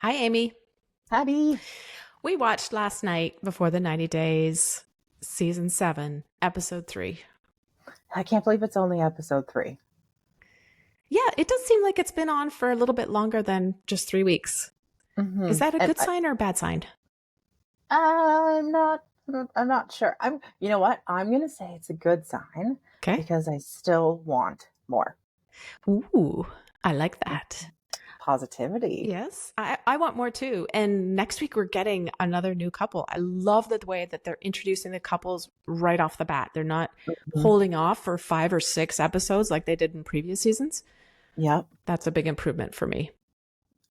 Hi, Amy. Abby, We watched last night before the 90 days, season 7, episode 3. I can't believe it's only episode 3. Yeah, it does seem like it's been on for a little bit longer than just 3 weeks. Is that a And good sign or a bad sign? I'm not. I'm not sure. You know what? I'm gonna say it's a good sign Okay. because I still want more Ooh, I like that. positivity. Yes, I want more too. And next week we're getting another new couple. I love the way that they're introducing the couples right off the bat. They're not Mhm. holding off for 5 or 6 episodes like they did in previous seasons. Yep, That's a big improvement for me.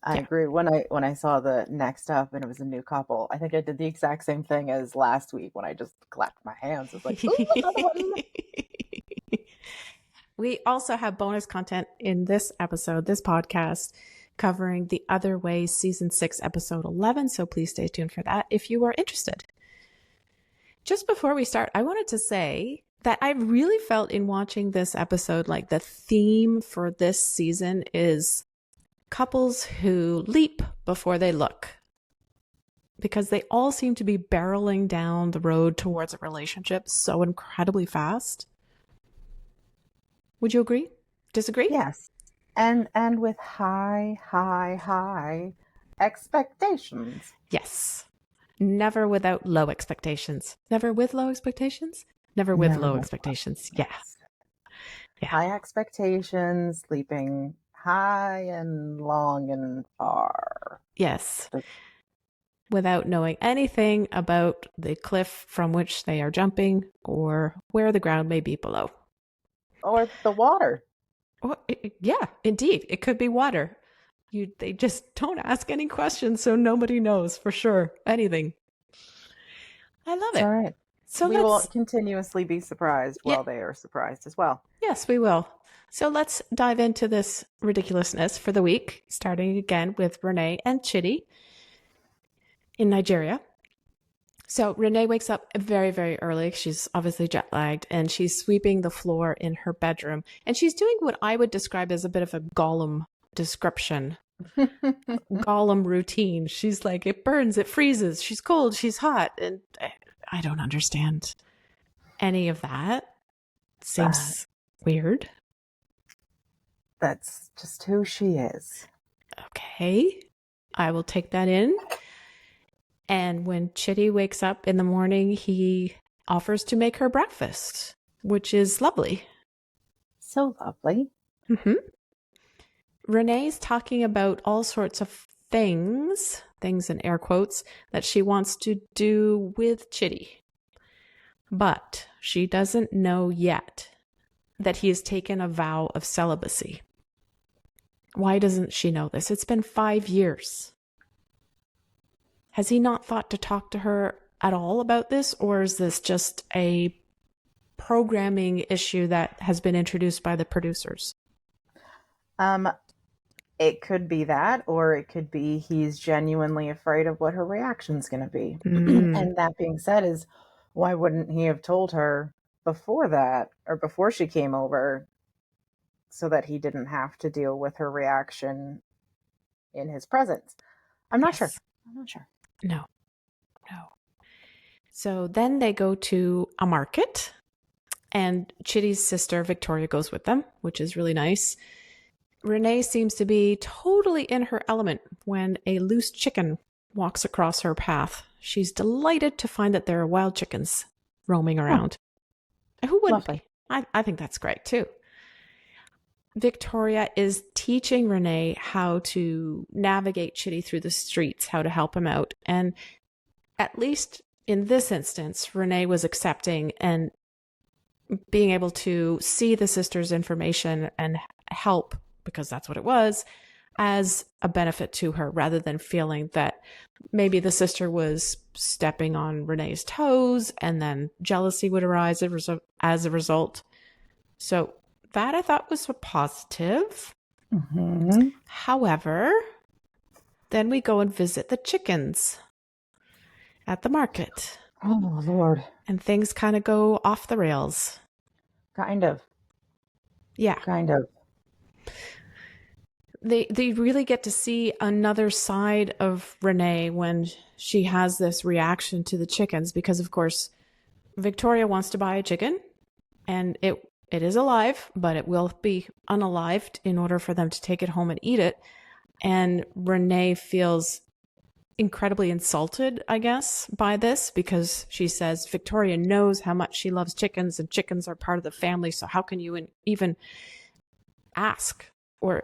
I Yeah. agree. When I saw the next up and it was a new couple, I think I did the exact same thing as last week when I just clapped my hands. It's like, ooh, another one. We also have bonus content in this episode, this podcast, covering The Other Way, Season 6, Episode 11. So please stay tuned for that if you are interested. Just before we start, I wanted to say that I really felt in watching this episode like the theme for this season is couples who leap before they look, because they all seem to be barreling down the road towards a relationship so incredibly fast. Would you agree? Disagree? Yes, and with high, high, high expectations. Yes. Never without low expectations. Never with low expectations? Never with Never low with expectations. Yeah. yes. Yeah. High expectations, leaping high and long and far. Yes. Without knowing anything about the cliff from which they are jumping or where the ground may be below. Or the water. Or, yeah, indeed. It could be water. They just don't ask any questions, so nobody knows for sure anything. I love It's all it. right. So We will let's, continuously be surprised yeah, while they are surprised as well. yes, we will. So let's dive into this ridiculousness for the week, starting again with Renee and Chidi in Nigeria. So Renee wakes up very, very early. She's obviously jet lagged, and she's sweeping the floor in her bedroom. And she's doing what I would describe as a bit of a Gollum description, Gollum routine. She's like, it burns, it freezes, she's cold, she's hot. And I don't understand any of that. Uh, Seems weird. that's just who she is. Okay. I will take that in. And when Chitty wakes up in the morning, he offers to make her breakfast, which is lovely. So lovely. Mm-hmm. Renee's talking about all sorts of things in air quotes, that she wants to do with Chitty. But she doesn't know yet that he has taken a vow of celibacy. Why doesn't she know this? It's been 5 years. Has he not thought to talk to her at all about this, or is this just a programming issue that has been introduced by the producers? Um, it could be that, or it could be he's genuinely afraid of what her reaction's going to be. Mm, And that being said, is why wouldn't he have told her before that, or before she came over, so that he didn't have to deal with her reaction in his presence? I'm not sure. yes. I'm not sure. No. No. So then they go to a market, and Chitty's sister Victoria goes with them, which is really nice. Renee seems to be totally in her element when a loose chicken walks across her path. She's delighted to find that there are wild chickens roaming Oh, around. Who wouldn't lovely. be? I think that's great too. Victoria is teaching Renee how to navigate Chitty through the streets, how to help him out. And at least in this instance, Renee was accepting and being able to see the sister's information and help, because that's what it was, as a benefit to her, rather than feeling that maybe the sister was stepping on Renee's toes and then jealousy would arise as a result. So that I thought was a positive. Mm-hmm. However, then we go and visit the chickens at the market, Oh, Lord. and things kind of go off the rails. Kind of. Yeah. Kind of. they really get to see another side of Renee when she has this reaction to the chickens, because of course Victoria wants to buy a chicken, and it is alive, but it will be unalived in order for them to take it home and eat it. And Renee feels incredibly insulted, I guess, by this, because she says Victoria knows how much she loves chickens and chickens are part of the family. So how can you even ask or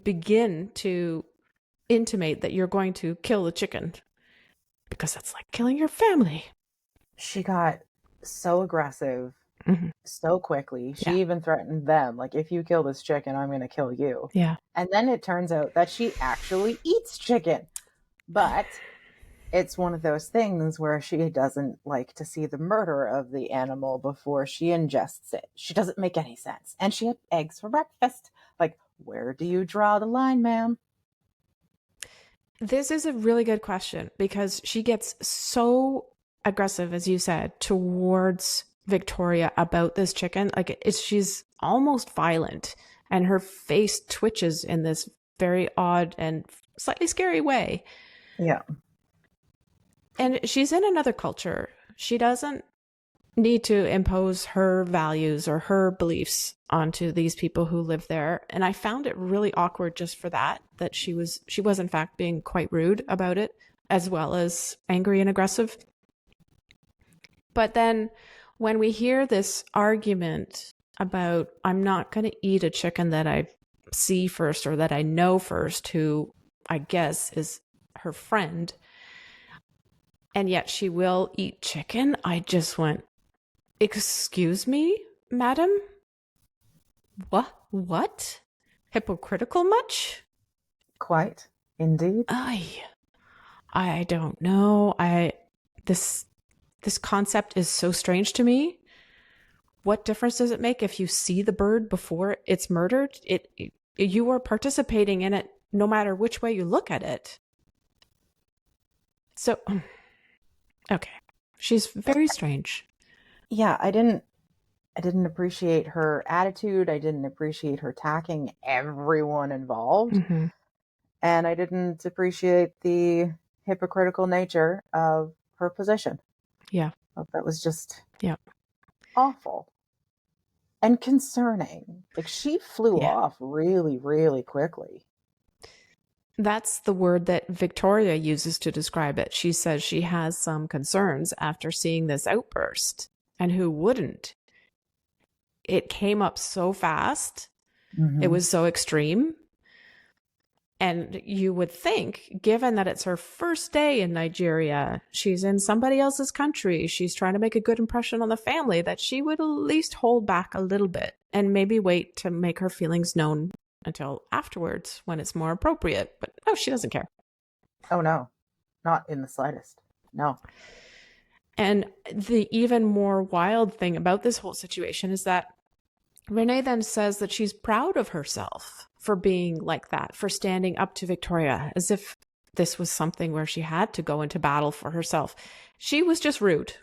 begin to intimate that you're going to kill the chicken? Because that's like killing your family. She got so aggressive so quickly. She even threatened them, like, if you kill this chicken, I'm going to kill you. Yeah. And then it turns out that she actually eats chicken. But it's one of those things where she doesn't like to see the murder of the animal before she ingests it. She doesn't make any sense. And she had eggs for breakfast. Like, where do you draw the line, ma'am? This is a really good question, because she gets so aggressive, as you said, towards Victoria about this chicken. Like, she's almost violent, and her face twitches in this very odd and slightly scary way. Yeah. And she's in another culture. She doesn't need to impose her values or her beliefs onto these people who live there. And I found it really awkward just for that she was in fact being quite rude about it, as well as angry and aggressive. But then when we hear this argument about, I'm not going to eat a chicken that I see first or that I know first, who I guess is her friend, and yet she will eat chicken, I just went, excuse me, madam? What? Hypocritical much? Quite, indeed. I don't know. This concept is so strange to me. What difference does it make if you see the bird before it's murdered? You are participating in it no matter which way you look at it. So, okay. She's very strange. Yeah, I didn't appreciate her attitude. I didn't appreciate her attacking everyone involved. Mm-hmm. And I didn't appreciate the hypocritical nature of her position. Yeah. That was just awful. And concerning. Like, she flew off really, really quickly. That's the word that Victoria uses to describe it. She says she has some concerns after seeing this outburst. And who wouldn't? It came up so fast. Mm-hmm. It was so extreme. And you would think, given that it's her first day in Nigeria, she's in somebody else's country, she's trying to make a good impression on the family, that she would at least hold back a little bit and maybe wait to make her feelings known until afterwards when it's more appropriate. But no, she doesn't care. Oh, no. Not in the slightest. No. And the even more wild thing about this whole situation is that Renee then says that she's proud of herself for being like that, for standing up to Victoria, as if this was something where she had to go into battle for herself. She was just rude.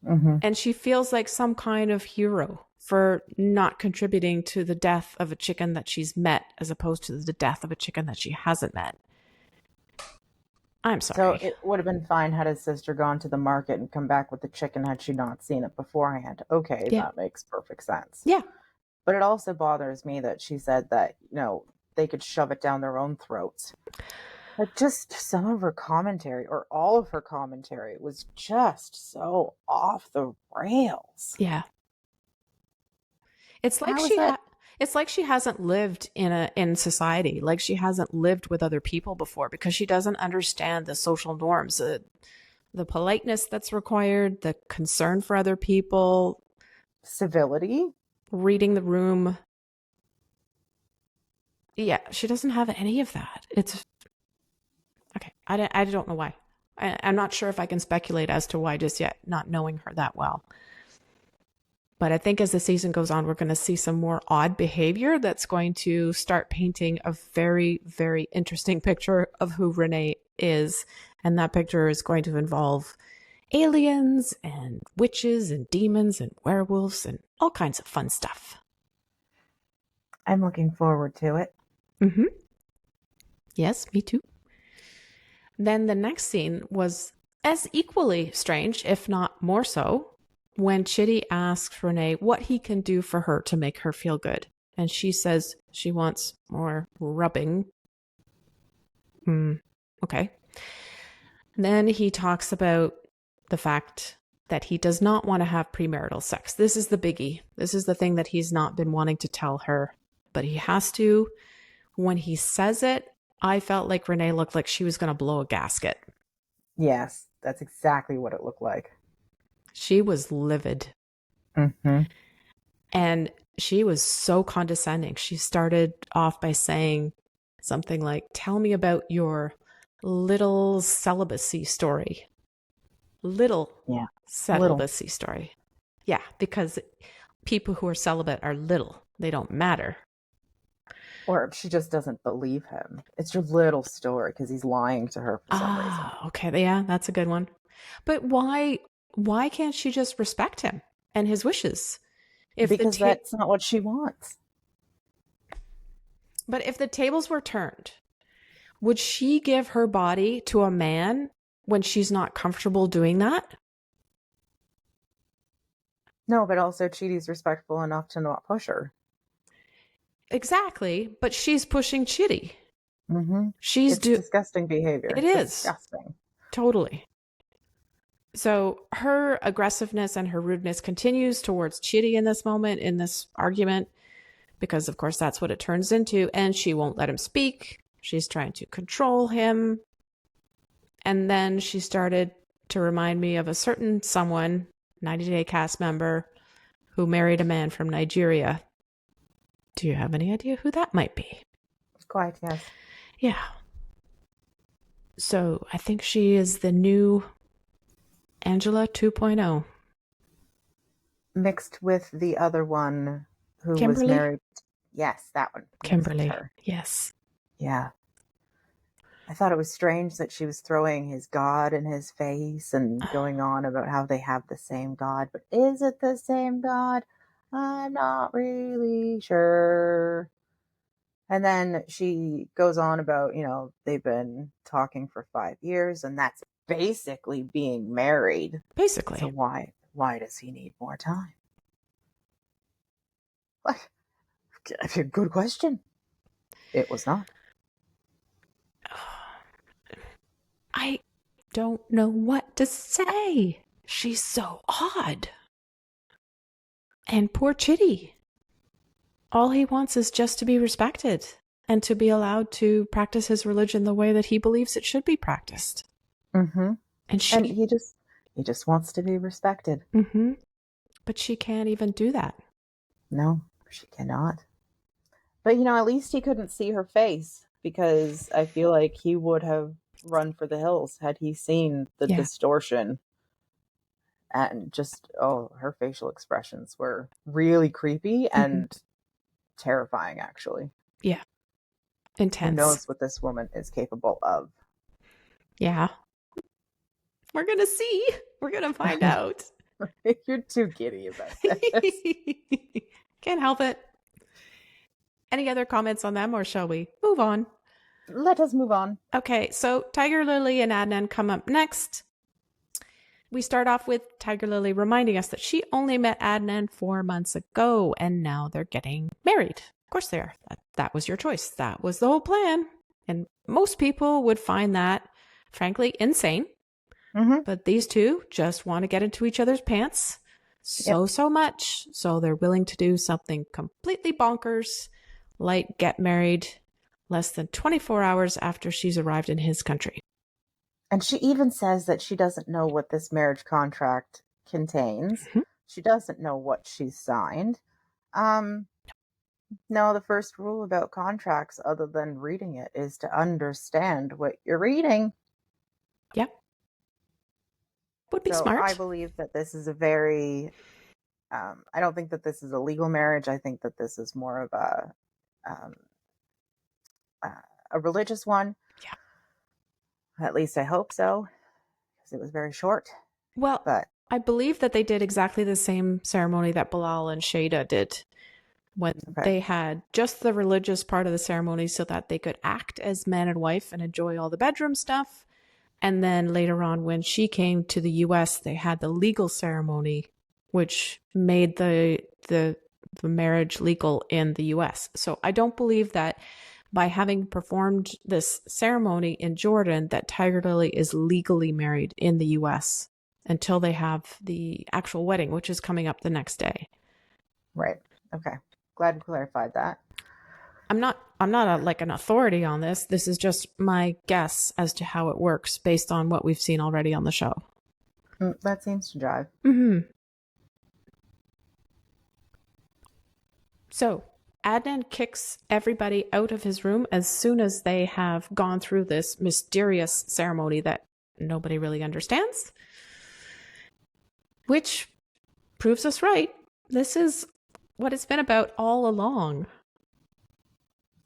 Mm-hmm. And she feels like some kind of hero for not contributing to the death of a chicken that she's met, as opposed to the death of a chicken that she hasn't met. I'm sorry. So it would have been fine had his sister gone to the market and come back with the chicken had she not seen it beforehand. Okay, that makes perfect sense. Yeah. But it also bothers me that she said that, they could shove it down their own throats. But just some of her commentary, or all of her commentary, was just so off the rails. Yeah. It's like it's like she hasn't lived in society, like she hasn't lived with other people before, because she doesn't understand the social norms, the politeness that's required, the concern for other people, civility, reading the room. Yeah, she doesn't have any of that. It's okay. I don't know why. I'm not sure if I can speculate as to why just yet, not knowing her that well. But I think as the season goes on, we're going to see some more odd behavior that's going to start painting a very, very interesting picture of who Renee is. And that picture is going to involve aliens and witches and demons and werewolves and all kinds of fun stuff. I'm looking forward to it. Mm-hmm. Yes, me too. Then the next scene was as equally strange, if not more so, when Chidi asks Renee what he can do for her to make her feel good. And she says she wants more rubbing. Okay. Then he talks about the fact that he does not want to have premarital sex. This is the biggie. This is the thing that he's not been wanting to tell her, but he has to. When he says it, I felt like Renee looked like she was going to blow a gasket. Yes, that's exactly what it looked like. She was livid. Mm-hmm. And she was so condescending. She started off by saying something like, "Tell me about your little celibacy story." Little celibacy story. Yeah, because people who are celibate are little. They don't matter. Or she just doesn't believe him. It's your little story because he's lying to her for some reason. Okay. Yeah, that's a good one. But why can't she just respect him and his wishes? Because that's not what she wants. But if the tables were turned, would she give her body to a man when she's not comfortable doing that? No, but also Chidi's respectful enough to not push her. Exactly, but she's pushing Chidi. Mm-hmm. It's disgusting behavior. It is. Disgusting. Totally. So her aggressiveness and her rudeness continues towards Chidi in this moment, in this argument, because of course that's what it turns into, and she won't let him speak. She's trying to control him. And then she started to remind me of a certain someone, 90 Day cast member, who married a man from Nigeria. Do you have any idea who that might be? Quite, yes. Yeah. So I think she is the new Angela 2.0. Mixed with the other one who Kimberly? was married. Yes, that one. Kimberly. Yes. Yeah. I thought it was strange that she was throwing his God in his face and going on about how they have the same God. But is it the same God? I'm not really sure. And then she goes on about, they've been talking for 5 years, and that's basically being married. Basically. So why does he need more time? Like, good question. It was not. I don't know what to say. She's so odd. And poor Chidi. All he wants is just to be respected and to be allowed to practice his religion the way that he believes it should be practiced. Mm-hmm. And he just wants to be respected. Mm-hmm. But she can't even do that. No, she cannot. But, at least he couldn't see her face, because I feel like he would have run for the hills had he seen the distortion. And just, her facial expressions were really creepy and terrifying, actually. Yeah. Intense. Who knows what this woman is capable of? Yeah. We're going to see. We're going to find out. You're too giddy about this. Can't help it. Any other comments on them, or shall we move on? Let us move on. Okay, so Tigerlily and Adnan come up next. We start off with Tigerlily reminding us that she only met Adnan 4 months ago, and now they're getting married. Of course they are. That was your choice. That was the whole plan. And most people would find that, frankly, insane. Mm-hmm. But these two just want to get into each other's pants so much. So they're willing to do something completely bonkers, like get married less than 24 hours after she's arrived in his country. And she even says that she doesn't know what this marriage contract contains. Mm-hmm. She doesn't know what she's signed. No, the first rule about contracts, other than reading it, is to understand what you're reading. Yep. Would be so smart. I believe that this is a very... I don't think that this is a legal marriage. I think that this is more of a religious one. Yeah. At least I hope so, because it was very short. Well, but I believe that they did exactly the same ceremony that Bilal and Shada did. when they had just the religious part of the ceremony so that they could act as man and wife and enjoy all the bedroom stuff. And then later on, when she came to the US, they had the legal ceremony, which made the marriage legal in the US. So I don't believe that by having performed this ceremony in Jordan, that Tigerlily is legally married in the US until they have the actual wedding, which is coming up the next day. Right. Okay. Glad you clarified that. I'm not an authority on this. This is just my guess as to how it works based on what we've seen already on the show. That seems to jive. Mm-hmm. So Adnan kicks everybody out of his room as soon as they have gone through this mysterious ceremony that nobody really understands, which proves us right. This is what it's been about all along.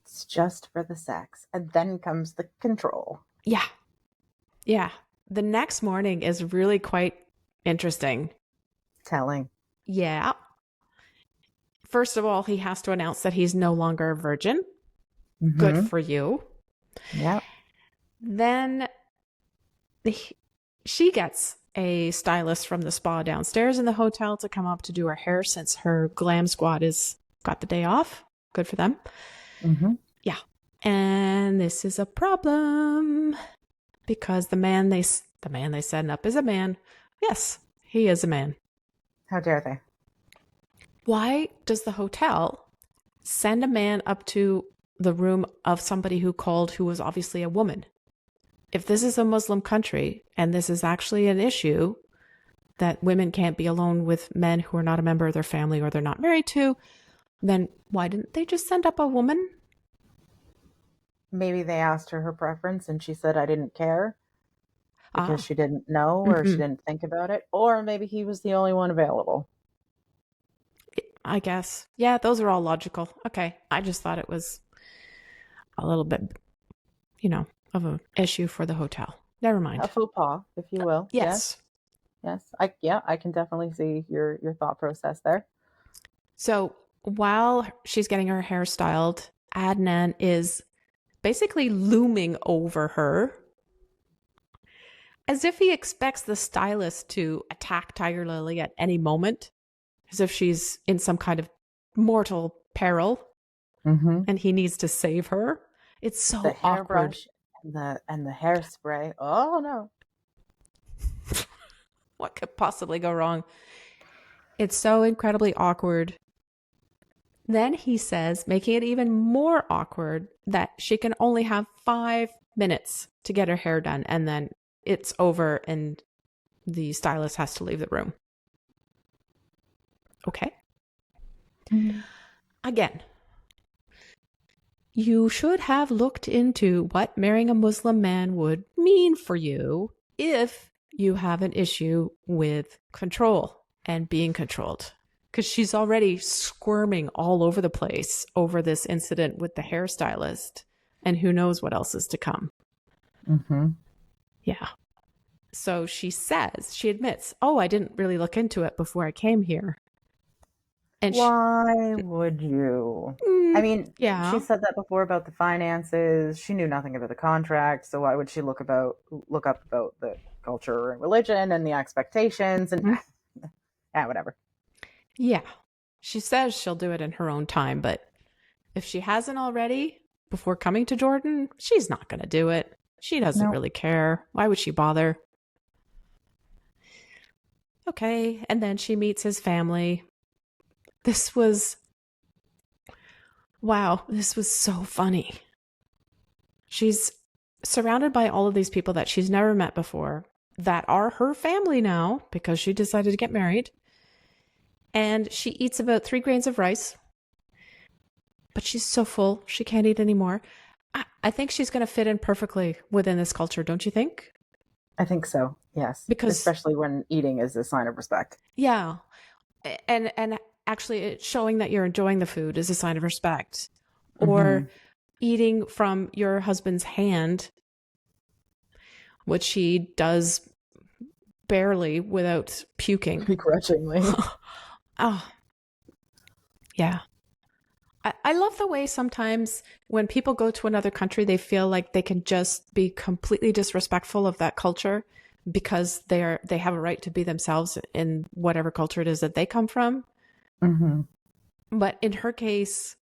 It's just for the sex. And then comes the control. Yeah. Yeah. The next morning is really quite interesting. Telling. Yeah. First of all, he has to announce that he's no longer a virgin. Mm-hmm. Good for you. Yeah. Then she gets a stylist from the spa downstairs in the hotel to come up to do her hair since her glam squad is got the day off. Good for them. Mm-hmm. Yeah. And this is a problem because the man they set up is a man. Yes, he is a man. How dare they? Why does the hotel send a man up to the room of somebody who called who was obviously a woman? If this is a Muslim country and this is actually an issue that women can't be alone with men who are not a member of their family or they're not married to, then why didn't they just send up a woman? Maybe they asked her preference and she said, I didn't care because she didn't know or she didn't think about it. Or maybe he was the only one available. I guess. Yeah, those are all logical. Okay. I just thought it was a little bit, of an issue for the hotel. Never mind. A faux pas, if you will. Yes. I can definitely see your thought process there. So while she's getting her hair styled, Adnan is basically looming over her as if he expects the stylist to attack Tigerlily at any moment, as if she's in some kind of mortal peril and he needs to save her. It's so the awkward. Hairbrush and the hairspray. Oh no. What could possibly go wrong? It's so incredibly awkward. Then he says, making it even more awkward, that she can only have 5 minutes to get her hair done and then it's over and the stylist has to leave the room. Okay. Again, you should have looked into what marrying a Muslim man would mean for you if you have an issue with control and being controlled. Because she's already squirming all over the place over this incident with the hairstylist. And who knows what else is to come. Yeah. So she admits, I didn't really look into it before I came here. And why would you? I mean, she said that before about the finances. She knew nothing about the contract, so why would she look up about the culture and religion and the expectations and whatever. Yeah. She says she'll do it in her own time, but if she hasn't already before coming to Jordan, she's not going to do it. She doesn't really care. Why would she bother? Okay, and then she meets his family. This was so funny. She's surrounded by all of these people that she's never met before that are her family now because she decided to get married. And she eats about 3 grains of rice, but she's so full, she can't eat anymore. I think she's going to fit in perfectly within this culture, don't you think? I think so, yes. Because especially when eating is a sign of respect. Yeah. And actually showing that you're enjoying the food is a sign of respect. Or eating from your husband's hand, which she does barely without puking. Begrudgingly. Oh, yeah. I love the way sometimes when people go to another country, they feel like they can just be completely disrespectful of that culture because they have a right to be themselves in whatever culture it is that they come from. Mm-hmm. But in her case,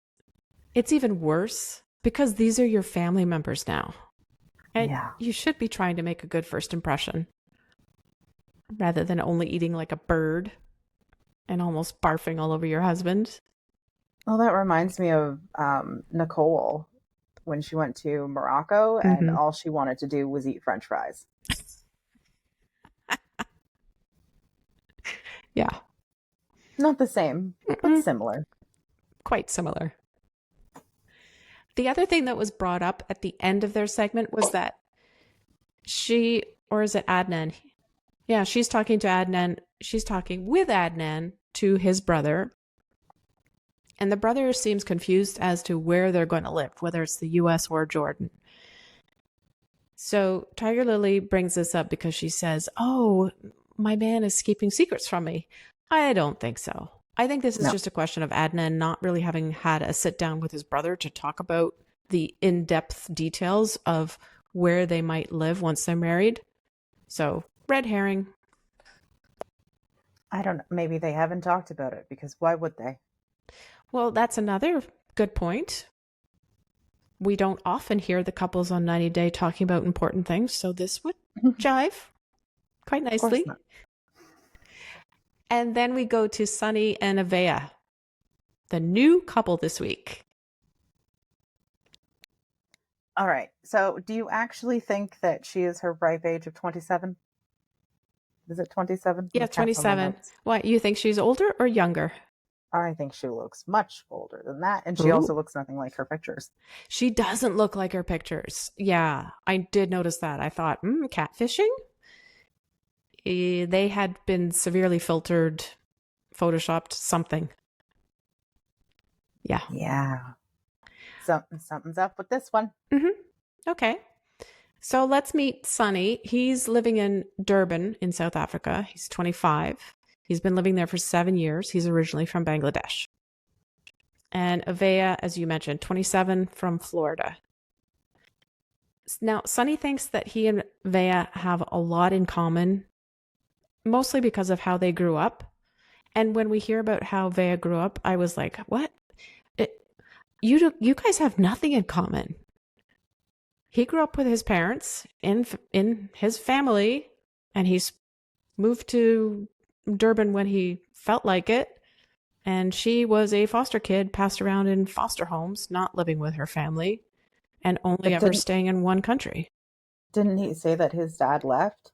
it's even worse because these are your family members now. And Yeah. you should be trying to make a good first impression rather than only eating like a bird and almost barfing all over your husband. Well, that reminds me of Nicole when she went to Morocco and Mm-hmm. all she wanted to do was eat French fries. Yeah. Not the same, but similar. Quite similar. The other thing that was brought up at the end of their segment was that or is it Adnan? Yeah, she's talking to Adnan. She's talking with Adnan to his brother. And the brother seems confused as to where they're going to live, whether it's the US or Jordan. So Tigerlily brings this up because she says, "Oh, my man is keeping secrets from me." I don't think so. I think this is just a question of Adnan not really having had a sit down with his brother to talk about the in-depth details of where they might live once they're married. So, red herring. I don't know. Maybe they haven't talked about it because why would they? Well, that's another good point. We don't often hear the couples on 90 Day talking about important things, so this would jive quite nicely. Of course not. And then we go to Sunny and Veah, the new couple this week. All right. So, do you actually think that she is her ripe age of 27? Is it 27? Yeah, 27. What, you think she's older or younger? I think she looks much older than that. And she also looks nothing like her pictures. She doesn't look like her pictures. Yeah, I did notice that. I thought, catfishing? They had been severely filtered, photoshopped, something. Yeah. Yeah. Something's up with this one. Mm-hmm. Okay. So let's meet Sunny. He's living in Durban in South Africa. He's 25. He's been living there for 7 years. He's originally from Bangladesh. And Veah, as you mentioned, 27 from Florida. Now, Sunny thinks that he and Veah have a lot in common, mostly because of how they grew up. And when we hear about how Veah grew up, I was like, what? You guys have nothing in common. He grew up with his parents in his family, and he's moved to Durban when he felt like it. And she was a foster kid, passed around in foster homes, not living with her family, and only ever staying in one country. Didn't he say that his dad left?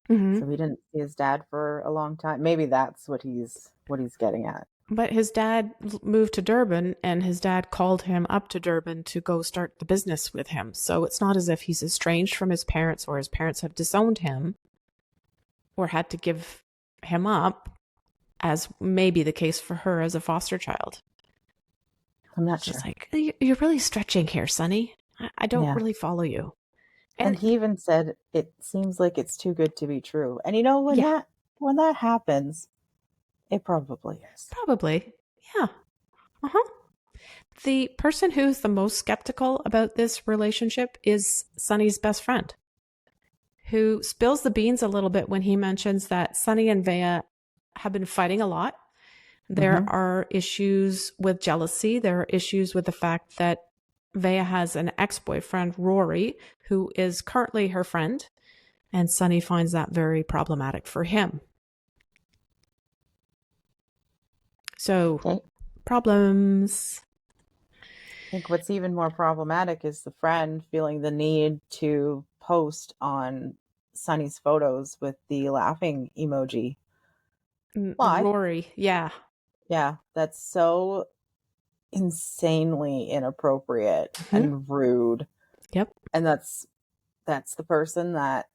Mm-hmm. So he didn't see his dad for a long time. Maybe that's what he's getting at. But his dad moved to Durban, and his dad called him up to Durban to go start the business with him. So it's not as if he's estranged from his parents or his parents have disowned him or had to give him up, as may be the case for her as a foster child. I'm not sure. It's like, you're really stretching here, Sunny. I don't really follow you. And he even said, it seems like it's too good to be true. And you know, when that happens, it probably is. Probably. Yeah. Uh-huh. The person who's the most skeptical about this relationship is Sunny's best friend, who spills the beans a little bit when he mentions that Sunny and Veah have been fighting a lot. There are issues with jealousy. There are issues with the fact that Veah has an ex-boyfriend, Rory, who is currently her friend, and Sunny finds that very problematic for him. So, problems. I think what's even more problematic is the friend feeling the need to post on Sunny's photos with the laughing emoji. Why? Rory, yeah. Yeah, that's so insanely inappropriate and rude. Yep. And that's the person that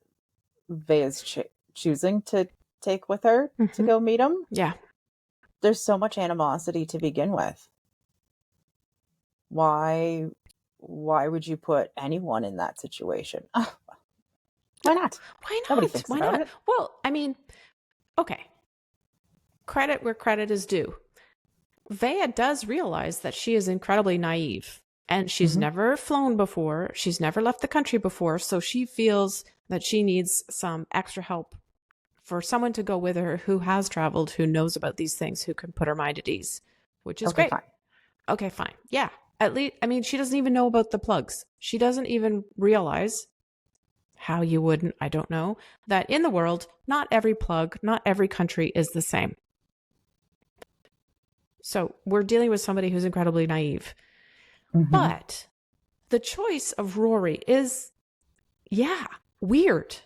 Veah's choosing to take with her to go meet him. Yeah. There's so much animosity to begin with. Why would you put anyone in that situation? Why not? Why not? Nobody thinks about it. Well, I mean, okay. Credit where credit is due. Veah does realize that she is incredibly naive and she's never flown before. She's never left the country before. So she feels that she needs some extra help for someone to go with her who has traveled, who knows about these things, who can put her mind at ease, which is great. Fine. Okay, fine. Yeah. At least, I mean, she doesn't even know about the plugs. She doesn't even realize how you wouldn't, I don't know, that in the world, not every plug, not every country is the same. So we're dealing with somebody who's incredibly naive. But the choice of Rory is, weird.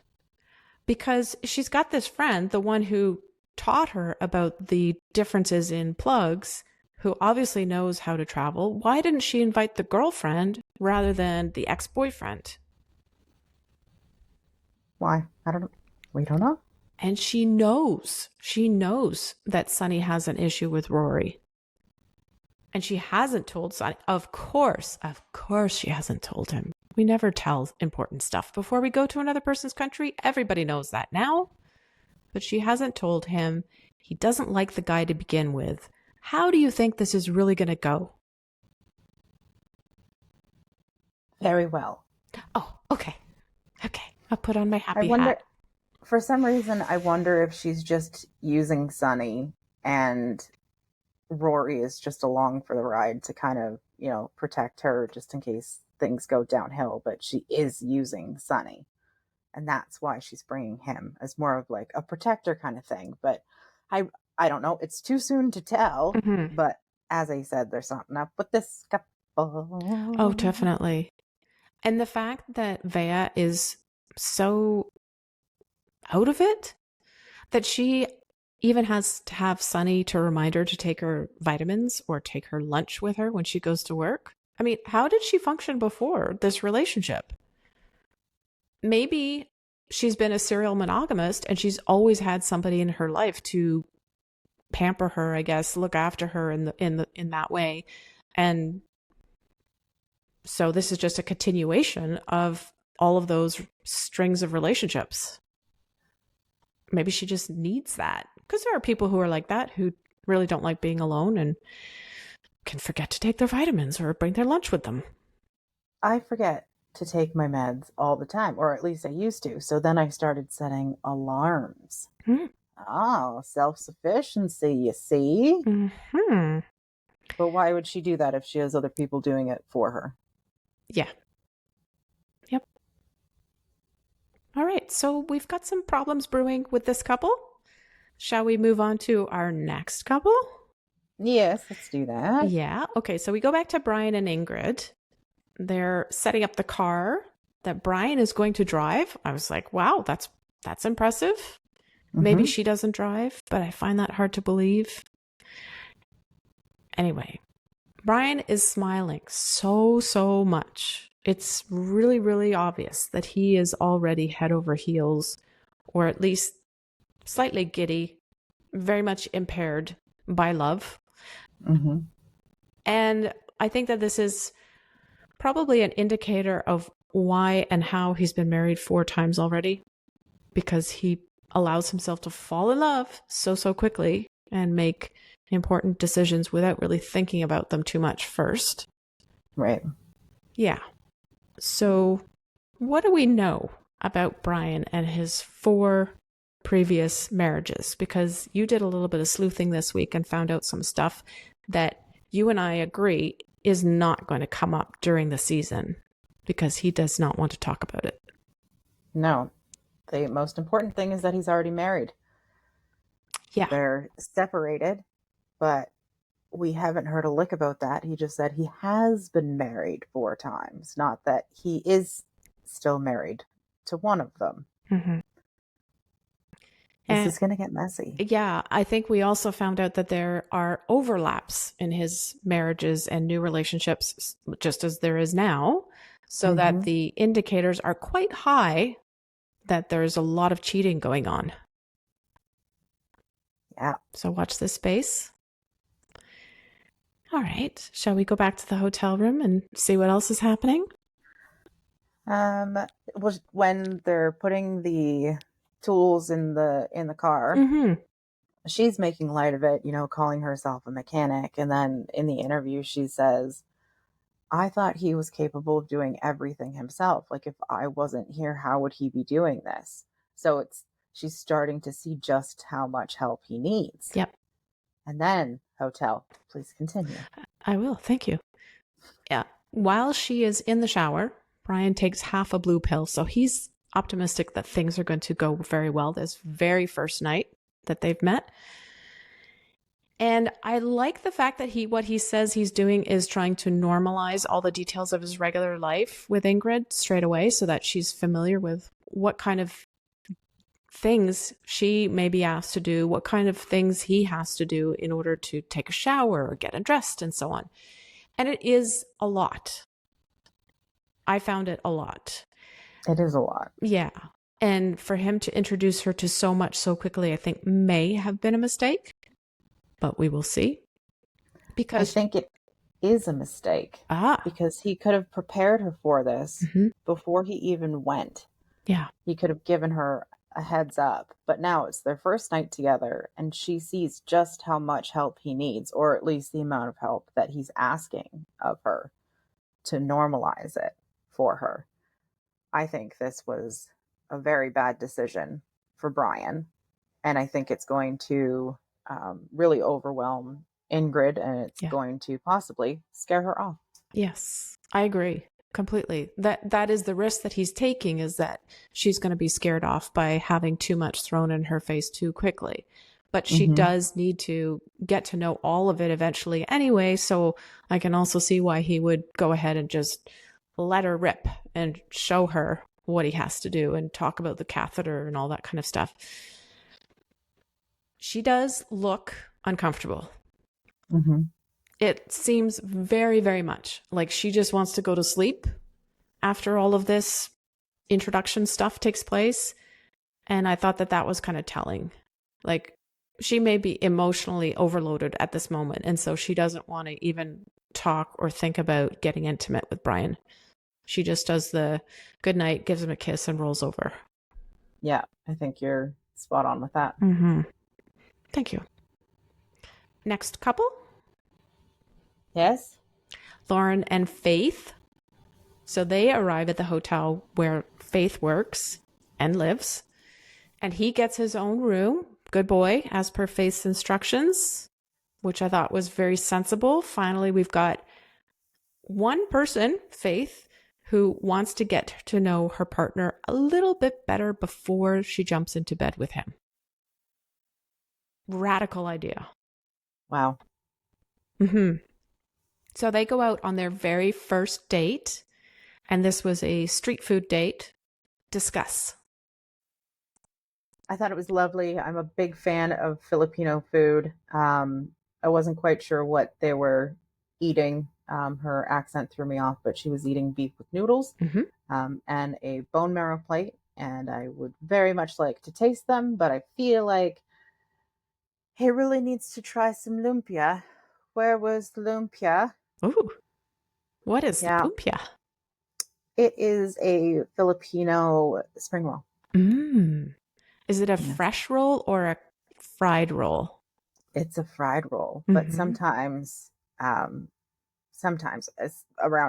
Because she's got this friend, the one who taught her about the differences in plugs, who obviously knows how to travel. Why didn't she invite the girlfriend rather than the ex-boyfriend? Why? We don't know. And she knows that Sunny has an issue with Rory. And she hasn't told Sunny. Of course she hasn't told him. We never tell important stuff before we go to another person's country. Everybody knows that now. But she hasn't told him. He doesn't like the guy to begin with. How do you think this is really going to go? Very well. Oh, okay. I'll put on my happy hat. For some reason, I wonder if she's just using Sunny and Rory is just along for the ride to kind of, protect her just in case things go downhill. But she is using Sunny. And that's why she's bringing him as more of like a protector kind of thing. But I don't know. It's too soon to tell. But as I said, there's something up with this couple. Oh, definitely. And the fact that Veah is so out of it that she even has to have Sunny to remind her to take her vitamins or take her lunch with her when she goes to work. I mean, how did she function before this relationship? Maybe she's been a serial monogamist and she's always had somebody in her life to pamper her, I guess, look after her in that way. And so this is just a continuation of all of those strings of relationships. Maybe she just needs that, because there are people who are like that who really don't like being alone and can forget to take their vitamins or bring their lunch with them. I forget to take my meds all the time, or at least I used to. So then I started setting alarms. Oh, self-sufficiency, you see? But why would she do that if she has other people doing it for her? Yeah. Yep. All right, so we've got some problems brewing with this couple. Shall we move on to our next couple? Yes, let's do that. Yeah. Okay, so we go back to Brian and Ingrid. They're setting up the car that Brian is going to drive. I was like, wow, that's impressive. Maybe she doesn't drive, but I find that hard to believe. Anyway, Brian is smiling so much. It's really, really obvious that he is already head over heels, or at least slightly giddy, very much impaired by love. And I think that this is probably an indicator of why and how he's been married 4 times already, because he allows himself to fall in love so quickly and make important decisions without really thinking about them too much first. Right. Yeah. So what do we know about Brian and his 4 previous marriages? Because you did a little bit of sleuthing this week and found out some stuff that you and I agree is not going to come up during the season because he does not want to talk about it. No. The most important thing is that he's already married. Yeah. They're separated, but we haven't heard a lick about that. He just said he has been married 4 times, not that he is still married to one of them. This is going to get messy. Yeah, I think we also found out that there are overlaps in his marriages and new relationships, just as there is now, so that the indicators are quite high that there's a lot of cheating going on. Yeah. So watch this space. All right. Shall we go back to the hotel room and see what else is happening? When they're putting the tools in the car, she's making light of it, calling herself a mechanic. And then in the interview, she says, I thought he was capable of doing everything himself. Like, if I wasn't here, how would he be doing this? So she's starting to see just how much help he needs. Yep. And then, Hotel, please continue. I will. Thank you. Yeah. While she is in the shower, Brian takes half a blue pill. So he's optimistic that things are going to go very well this very first night that they've met. And I like the fact that what he says he's doing is trying to normalize all the details of his regular life with Ingrid straight away so that she's familiar with what kind of things she may be asked to do, what kind of things he has to do in order to take a shower or get undressed and so on. And it is a lot. I found it a lot. It is a lot. Yeah. And for him to introduce her to so much so quickly, I think may have been a mistake. But we will see. Because I think it is a mistake. Because he could have prepared her for this before he even went. Yeah. He could have given her a heads up. But now it's their first night together, and she sees just how much help he needs, or at least the amount of help that he's asking of her to normalize it for her. I think this was a very bad decision for Brian. And I think it's going to really overwhelm Ingrid, and it's going to possibly scare her off. Yes, I agree completely. That is the risk that he's taking, is that she's going to be scared off by having too much thrown in her face too quickly. But she does need to get to know all of it eventually anyway. So I can also see why he would go ahead and just let her rip and show her what he has to do and talk about the catheter and all that kind of stuff. She does look uncomfortable. It seems very, very much like she just wants to go to sleep after all of this introduction stuff takes place. And I thought that was kind of telling. Like, she may be emotionally overloaded at this moment. And so she doesn't want to even talk or think about getting intimate with Brian. She just does the good night, gives him a kiss, and rolls over. Yeah, I think you're spot on with that. Thank you. Next couple? Yes? Loren and Faith. So they arrive at the hotel where Faith works and lives. And he gets his own room. Good boy, as per Faith's instructions, which I thought was very sensible. Finally, we've got one person, Faith, who wants to get to know her partner a little bit better before she jumps into bed with him. Radical idea. Wow. So they go out on their very first date, and this was a street food date. Discuss. I thought it was lovely. I'm a big fan of Filipino food. I wasn't quite sure what they were eating. Her accent threw me off, but she was eating beef with noodles and a bone marrow plate. And I would very much like to taste them, but I feel like he really needs to try some lumpia. Where was the lumpia? Ooh, what is lumpia? It is a Filipino spring roll. Is it a fresh roll or a fried roll? It's a fried roll, but sometimes around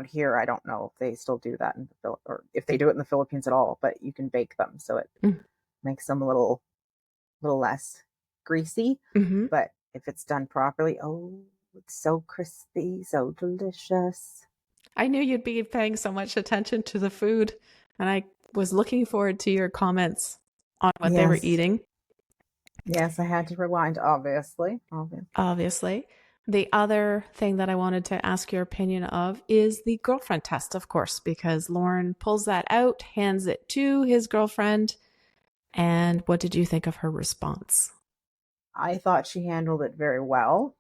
here, I don't know if they still do that or if they do it in the Philippines at all, but you can bake them. So it makes them a little less greasy, but if it's done properly, it's so crispy, so delicious. I knew you'd be paying so much attention to the food, and I was looking forward to your comments on what they were eating. Yes, I had to rewind, obviously. The other thing that I wanted to ask your opinion of is the girlfriend test, of course, because Loren pulls that out, hands it to his girlfriend. And what did you think of her response? I thought she handled it very well.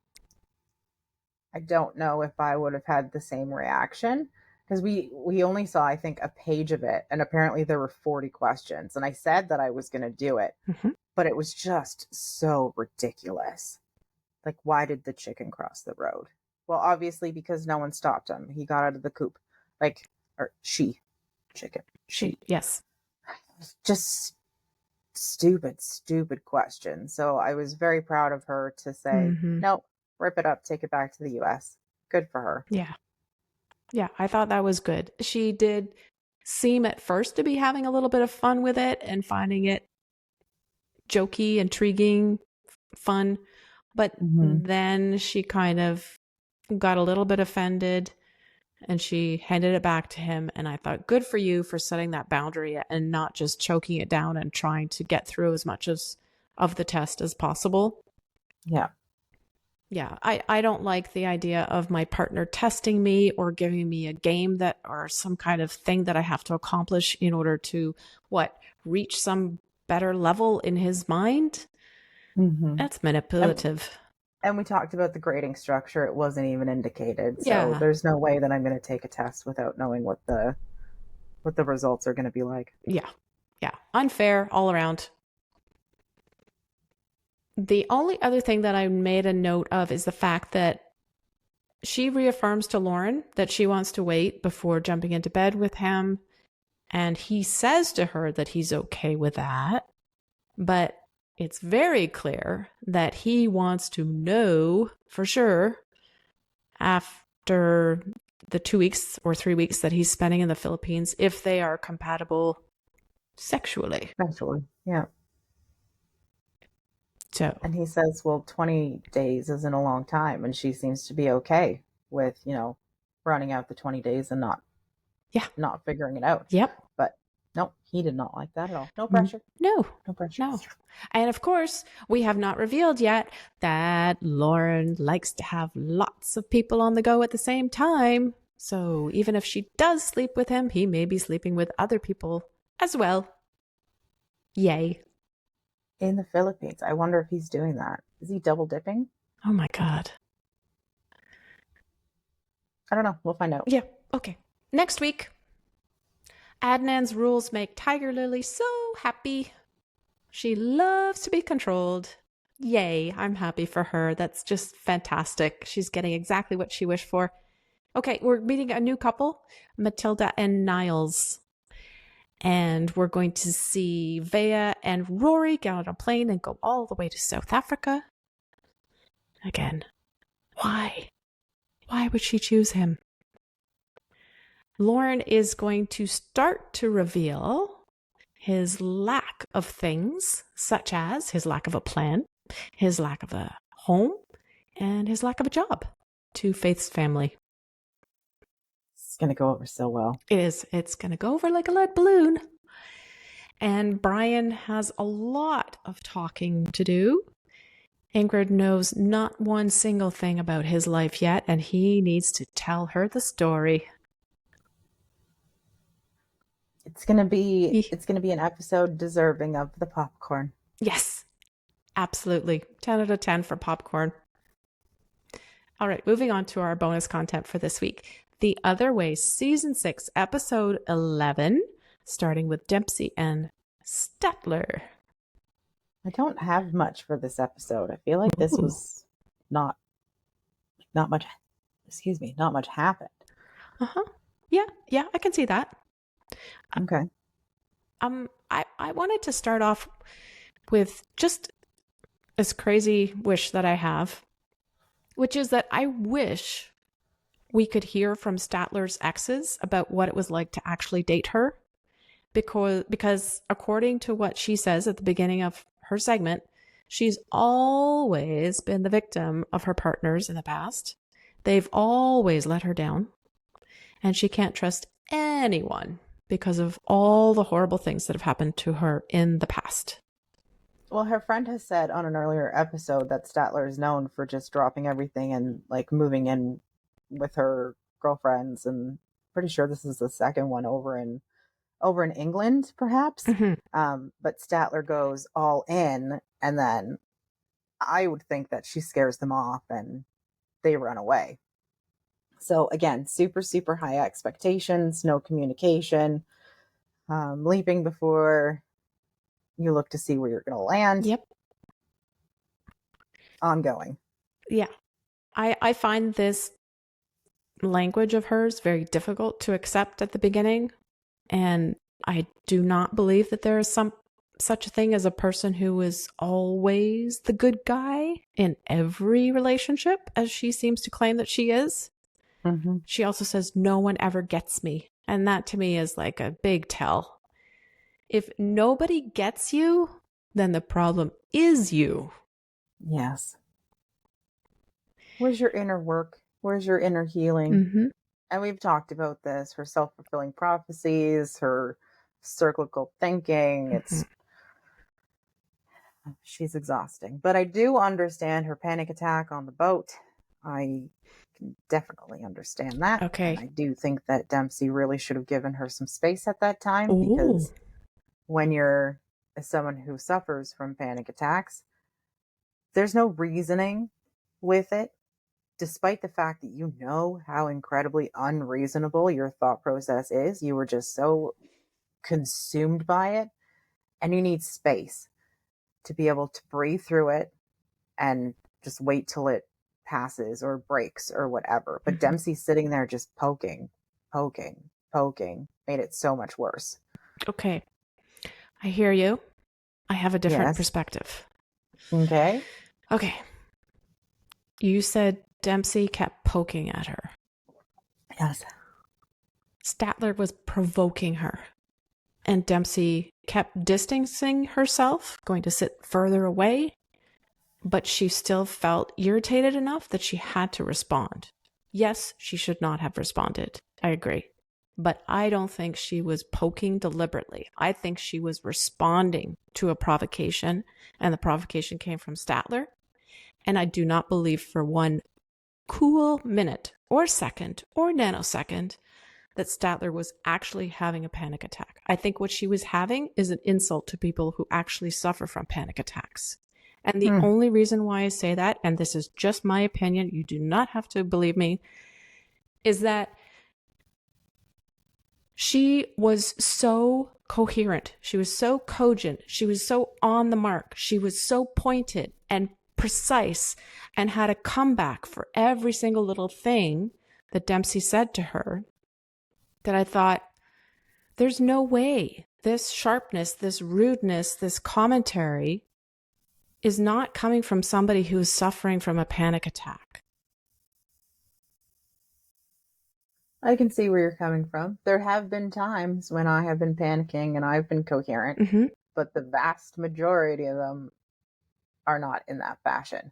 I don't know if I would have had the same reaction, because we only saw, I think, a page of it, and apparently there were 40 questions, and I said that I was going to do it, but it was just so ridiculous. Like, why did the chicken cross the road? Well, obviously because no one stopped him. He got out of the coop. She. Yes. Just stupid question. So I was very proud of her to say, no, rip it up, take it back to the US. Good for her. Yeah. Yeah, I thought that was good. She did seem at first to be having a little bit of fun with it and finding it jokey, intriguing, fun. But then she kind of got a little bit offended and she handed it back to him. And I thought, good for you for setting that boundary and not just choking it down and trying to get through as much of the test as possible. Yeah. Yeah, I don't like the idea of my partner testing me or giving me a game that or some kind of thing that I have to accomplish in order to reach some better level in his mind. That's manipulative. And we talked about the grading structure. It wasn't even indicated. So there's no way that I'm going to take a test without knowing what the results are going to be like. Yeah. Yeah. Unfair all around. The only other thing that I made a note of is the fact that she reaffirms to Loren that she wants to wait before jumping into bed with him. And he says to her that he's okay with that. But it's very clear that he wants to know for sure after the 2 weeks or 3 weeks that he's spending in the Philippines if they are compatible sexually. Sexually, yeah. So, and he says, well, 20 days isn't a long time. And she seems to be okay with, running out the 20 days and not figuring it out. Yep. But no, he did not like that at all. No pressure. No pressure. No. And of course, we have not revealed yet that Loren likes to have lots of people on the go at the same time. So even if she does sleep with him, he may be sleeping with other people as well. Yay. In the Philippines. I wonder if he's doing that. Is he double dipping? Oh my God. I don't know. We'll find out. Yeah. Okay. Next week, Adnan's rules make Tigerlily so happy. She loves to be controlled. Yay. I'm happy for her. That's just fantastic. She's getting exactly what she wished for. Okay. We're meeting a new couple, Matilda and Niles. And we're going to see Veah and Rory get on a plane and go all the way to South Africa. Again, why? Why would she choose him? Loren is going to start to reveal his lack of things, such as his lack of a plan, his lack of a home, and his lack of a job to Faith's family. It's going to go over so well. It is. It's going to go over like a lead balloon. And Brian has a lot of talking to do. Ingrid knows not one single thing about his life yet, and he needs to tell her the story. It's going to be an episode deserving of the popcorn. Yes. Absolutely. 10 out of 10 for popcorn. All right, moving on to our bonus content for this week. The Other Way, Season 6, Episode 11, starting with Dempsey and Statler. I don't have much for this episode. I feel like this was not much happened. Uh-huh. Yeah, I can see that. Okay. I wanted to start off with just this crazy wish that I have, which is that I wish we could hear from Statler's exes about what it was like to actually date her. Because according to what she says at the beginning of her segment, she's always been the victim of her partners in the past. They've always let her down. And she can't trust anyone because of all the horrible things that have happened to her in the past. Well, her friend has said on an earlier episode that Statler is known for just dropping everything and moving in with her girlfriends, and pretty sure this is the second one over in England, perhaps. Mm-hmm. But Statler goes all in, and then I would think that she scares them off and they run away. So again, super, super high expectations, no communication, leaping before you look to see where you're going to land. Yep. Ongoing. Yeah. I find this language of hers very difficult to accept at the beginning. And I do not believe that there is such a thing as a person who is always the good guy in every relationship, as she seems to claim that she is. Mm-hmm. She also says, no one ever gets me. And that to me is like a big tell. If nobody gets you, then the problem is you. Yes. Where's your inner work? Where's your inner healing? Mm-hmm. And we've talked about this, her self-fulfilling prophecies, her cyclical thinking. Mm-hmm. She's exhausting. But I do understand her panic attack on the boat. I can definitely understand that. Okay. And I do think that Dempsey really should have given her some space at that time, Ooh. because when you're someone who suffers from panic attacks, there's no reasoning with it, despite the fact that you know how incredibly unreasonable your thought process is. You were just so consumed by it, and you need space to be able to breathe through it and just wait till it passes or breaks or whatever. But Dempsey's sitting there just poking, made it so much worse. Okay. I hear you. I have a different Yes. perspective. Okay. Okay. You said Dempsey kept poking at her. Yes. Statler was provoking her. And Dempsey kept distancing herself, going to sit further away. But she still felt irritated enough that she had to respond. Yes, she should not have responded. I agree. But I don't think she was poking deliberately. I think she was responding to a provocation, and the provocation came from Statler. And I do not believe for one cool minute or second or nanosecond that Statler was actually having a panic attack. I think what she was having is an insult to people who actually suffer from panic attacks. And the only reason why I say that, and this is just my opinion, you do not have to believe me, is that she was so coherent. She was so cogent. She was so on the mark. She was so pointed and precise and had a comeback for every single little thing that Dempsey said to her that I thought, there's no way this sharpness, this rudeness, this commentary is not coming from somebody who is suffering from a panic attack. I can see where you're coming from. There have been times when I have been panicking and I've been coherent, but the vast majority of them are not in that fashion.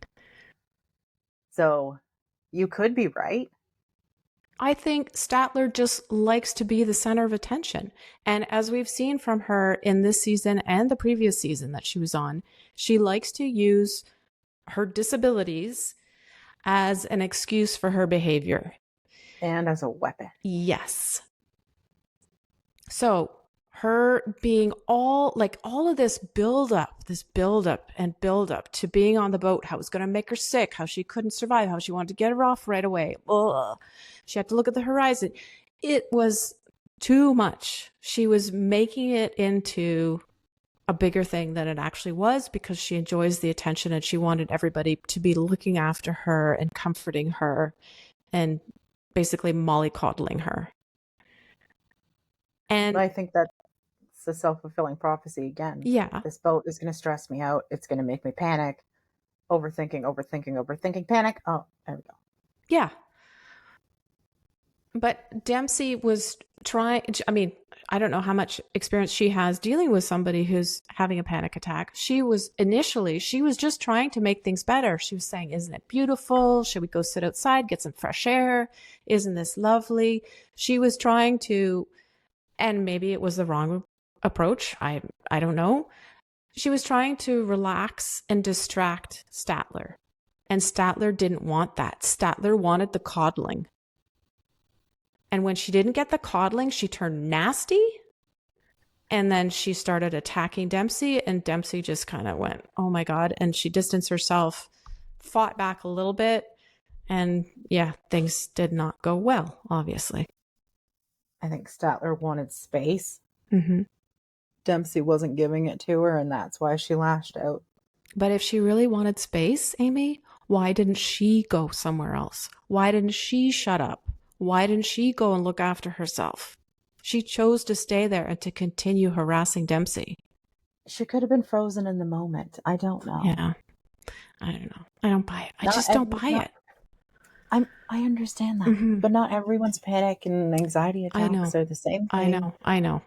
So you could be right. I think Statler just likes to be the center of attention. And as we've seen from her in this season and the previous season that she was on, she likes to use her disabilities as an excuse for her behavior. And as a weapon. Yes. So her being all of this build up to being on the boat, how it was going to make her sick, how she couldn't survive, how she wanted to get her off right away. Ugh. She had to look at the horizon. It was too much. She was making it into a bigger thing than it actually was because she enjoys the attention and she wanted everybody to be looking after her and comforting her and basically mollycoddling her. And I think that's a self-fulfilling prophecy again. Yeah. This boat is going to stress me out. It's going to make me panic. Overthinking, panic. Oh, there we go. Yeah. But Dempsey was trying, I mean, I don't know how much experience she has dealing with somebody who's having a panic attack. She was just trying to make things better. She was saying, isn't it beautiful? Should we go sit outside, get some fresh air? Isn't this lovely? She was trying to, and maybe it was the wrong approach. I don't know. She was trying to relax and distract Statler. And Statler didn't want that. Statler wanted the coddling. And when she didn't get the coddling, she turned nasty. And then she started attacking Dempsey. And Dempsey just kind of went, oh my God. And she distanced herself, fought back a little bit. And yeah, things did not go well, obviously. I think Statler wanted space. Mm-hmm. Dempsey wasn't giving it to her, and that's why she lashed out. But if she really wanted space, Amy, why didn't she go somewhere else? Why didn't she shut up? Why didn't she go and look after herself? She chose to stay there and to continue harassing Dempsey. She could have been frozen in the moment. I don't know. Yeah. I don't know. I don't buy it. I Not just don't buy it. I understand that. Mhm. But not everyone's panic and anxiety I know. attacks are the same I thing. know. I know.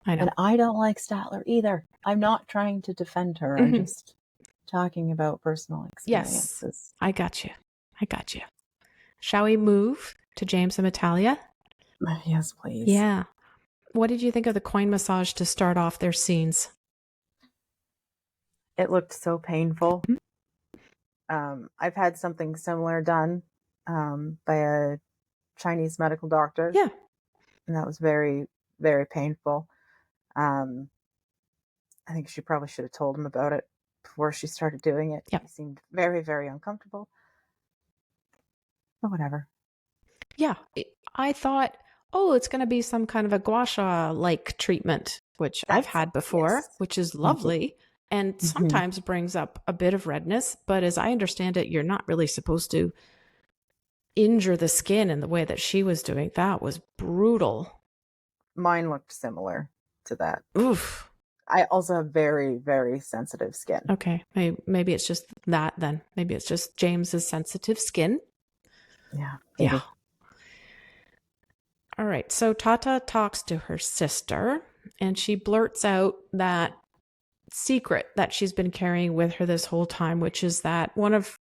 I know. And I don't like Statler either. I'm not trying to defend her. I'm just talking about personal experiences. Yes. I got you. I got you. Shall we move to James and Natalia? Yes, please. Yeah. What did you think of the coin massage to start off their scenes? It looked so painful. I've had something similar done by a Chinese medical doctor. Yeah. And that was very, very painful. I think she probably should have told him about it before she started doing it. Yeah. He seemed very, very uncomfortable. But whatever. Yeah. I thought, oh, it's going to be some kind of a gua sha-like treatment, which I've had before, which is lovely. And sometimes brings up a bit of redness. But as I understand it, you're not really supposed to injure the skin in the way that she was doing. That was brutal. Mine looked similar to that. Oof. I also have very, very sensitive skin. Okay. Maybe it's just that then. Maybe it's just James's sensitive skin. Yeah. Maybe. Yeah. All right. So Tata talks to her sister and she blurts out that secret that she's been carrying with her this whole time, which is that one of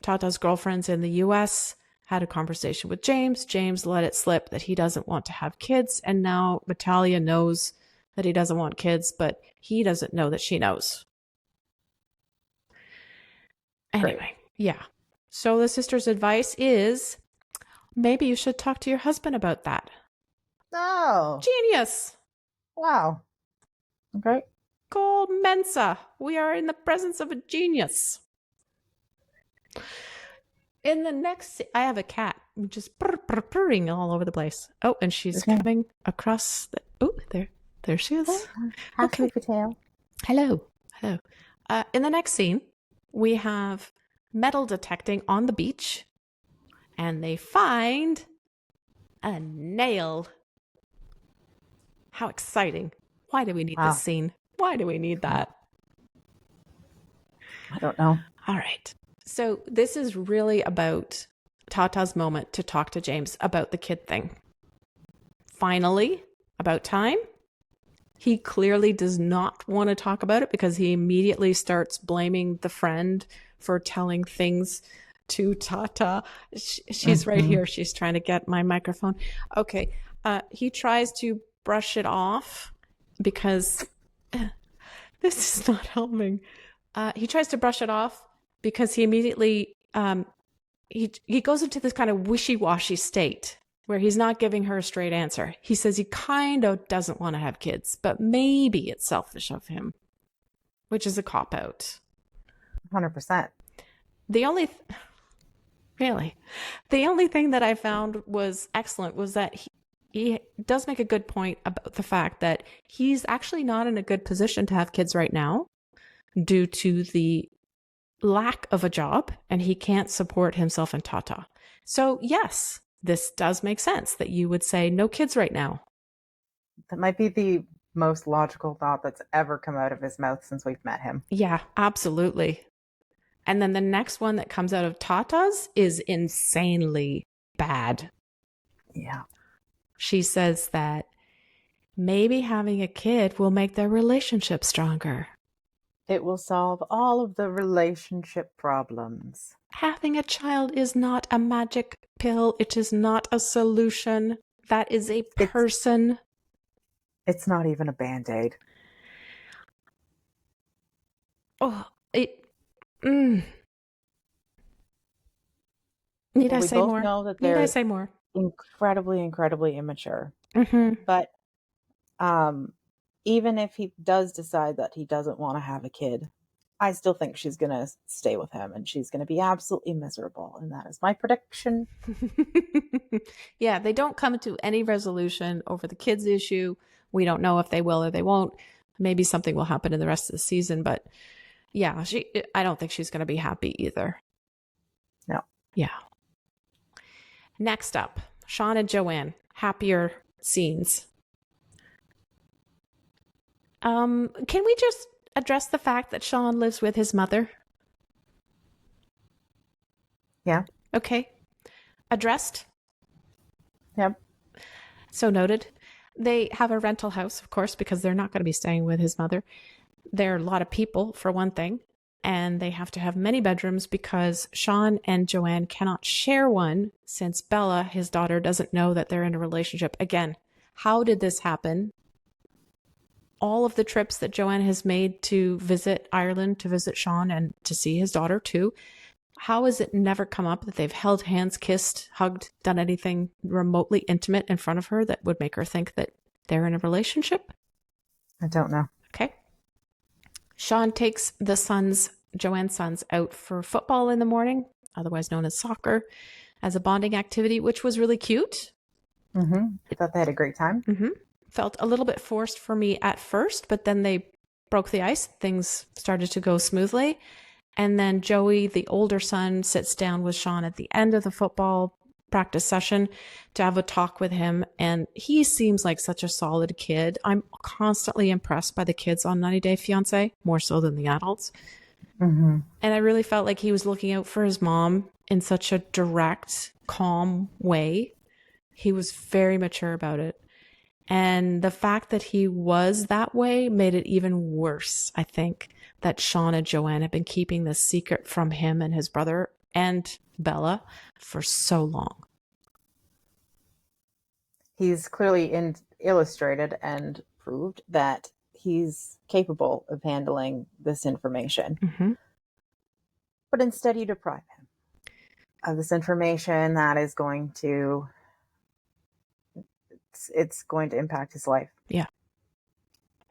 Tata's girlfriends in the US had a conversation with James. James let it slip that he doesn't want to have kids. And now Natalia knows that he doesn't want kids, but he doesn't know that she knows. Anyway, yeah. So the sister's advice is maybe you should talk to your husband about that. Oh. Genius. Wow. Okay. Call Mensa. We are in the presence of a genius. In the next, I have a cat just purring all over the place. Oh, and she's coming across the. Oh, there she is. Okay. Tail. Hello. In the next scene, we have metal detecting on the beach, and they find a nail. How exciting! Why do we need this scene? Why do we need that? I don't know. All right. So this is really about Tata's moment to talk to James about the kid thing. Finally, about time. He clearly does not want to talk about it because he immediately starts blaming the friend for telling things to Tata. She's right here. She's trying to get my microphone. Okay. He tries to brush it off because this is not helping. He tries to brush it off because he immediately he goes into this kind of wishy-washy state where he's not giving her a straight answer. He says he kind of doesn't want to have kids, but maybe it's selfish of him, which is a cop-out. 100%. The only thing that I found was excellent was that he does make a good point about the fact that he's actually not in a good position to have kids right now due to the lack of a job, and he can't support himself and Tata. So yes, this does make sense that you would say no kids right now. That might be the most logical thought that's ever come out of his mouth since we've met him. Yeah, absolutely. And then the next one that comes out of Tata's is insanely bad. Yeah. She says that maybe having a kid will make their relationship stronger. It will solve all of the relationship problems. Having a child is not a magic pill. It is not a solution. That is a person. It's not even a Band-Aid. Oh, Need I say more? Know that Need I say more? Incredibly, incredibly immature. Mm-hmm. But even if he does decide that he doesn't want to have a kid, I still think she's going to stay with him and she's going to be absolutely miserable. And that is my prediction. Yeah, they don't come to any resolution over the kids issue. We don't know if they will or they won't. Maybe something will happen in the rest of the season. But yeah, I don't think she's going to be happy either. No. Yeah. Next up, Sean and Joanne. Happier scenes. Can we just address the fact that Sean lives with his mother? Yeah. Okay. Addressed? Yep. So noted. They have a rental house, of course, because they're not going to be staying with his mother. There are a lot of people, for one thing, and they have to have many bedrooms because Sean and Joanne cannot share one since Bella, his daughter, doesn't know that they're in a relationship. Again, how did this happen? All of the trips that Joanne has made to visit Ireland, to visit Sean, and to see his daughter too, how has it never come up that they've held hands, kissed, hugged, done anything remotely intimate in front of her that would make her think that they're in a relationship? I don't know. Okay. Sean takes Joanne's sons, out for football in the morning, otherwise known as soccer, as a bonding activity, which was really cute. I thought they had a great time. Felt a little bit forced for me at first, but then they broke the ice. Things started to go smoothly. And then Joey, the older son, sits down with Sean at the end of the football practice session to have a talk with him. And he seems like such a solid kid. I'm constantly impressed by the kids on 90 Day Fiancé, more so than the adults. And I really felt like he was looking out for his mom in such a direct, calm way. He was very mature about it. And the fact that he was that way made it even worse, I think, that Sean and Joanne had been keeping this secret from him and his brother and Bella for so long. He's clearly illustrated and proved that he's capable of handling this information. But instead you deprive him of this information that is going to it's going to impact his life. Yeah.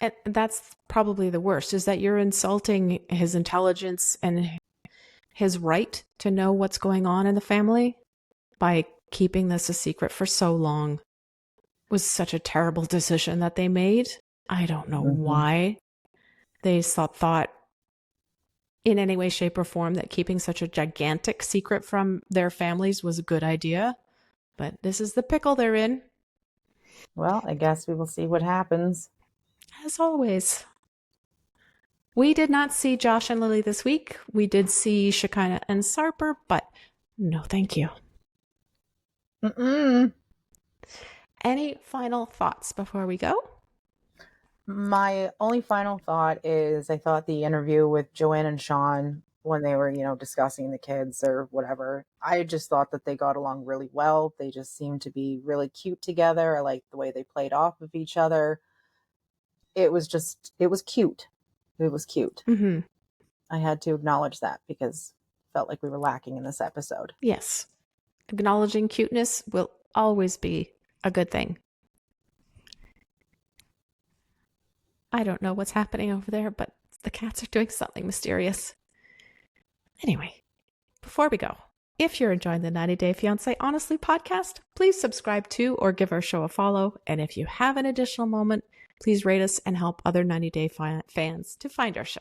And that's probably the worst, is that you're insulting his intelligence and his right to know what's going on in the family by keeping this a secret for so long. It was such a terrible decision that they made. I don't know why they thought in any way, shape, or form that keeping such a gigantic secret from their families was a good idea. But this is the pickle they're in. Well, I guess we will see what happens. As always. We did not see Josh and Lily this week. We did see Shekinah and Sarper, but no thank you. Any final thoughts before we go? My only final thought is I thought the interview with Joanne and Sean, when they were, discussing the kids or whatever, I just thought that they got along really well. They just seemed to be really cute together. I liked the way they played off of each other. It was cute. It was cute. I had to acknowledge that because it felt like we were lacking in this episode. Yes. Acknowledging cuteness will always be a good thing. I don't know what's happening over there, but the cats are doing something mysterious. Anyway, before we go, if you're enjoying the 90 Day Fiancé Honestly podcast, please subscribe to or give our show a follow. And if you have an additional moment, please rate us and help other 90 Day fans to find our show.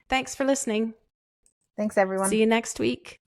Thanks for listening. Thanks, everyone. See you next week.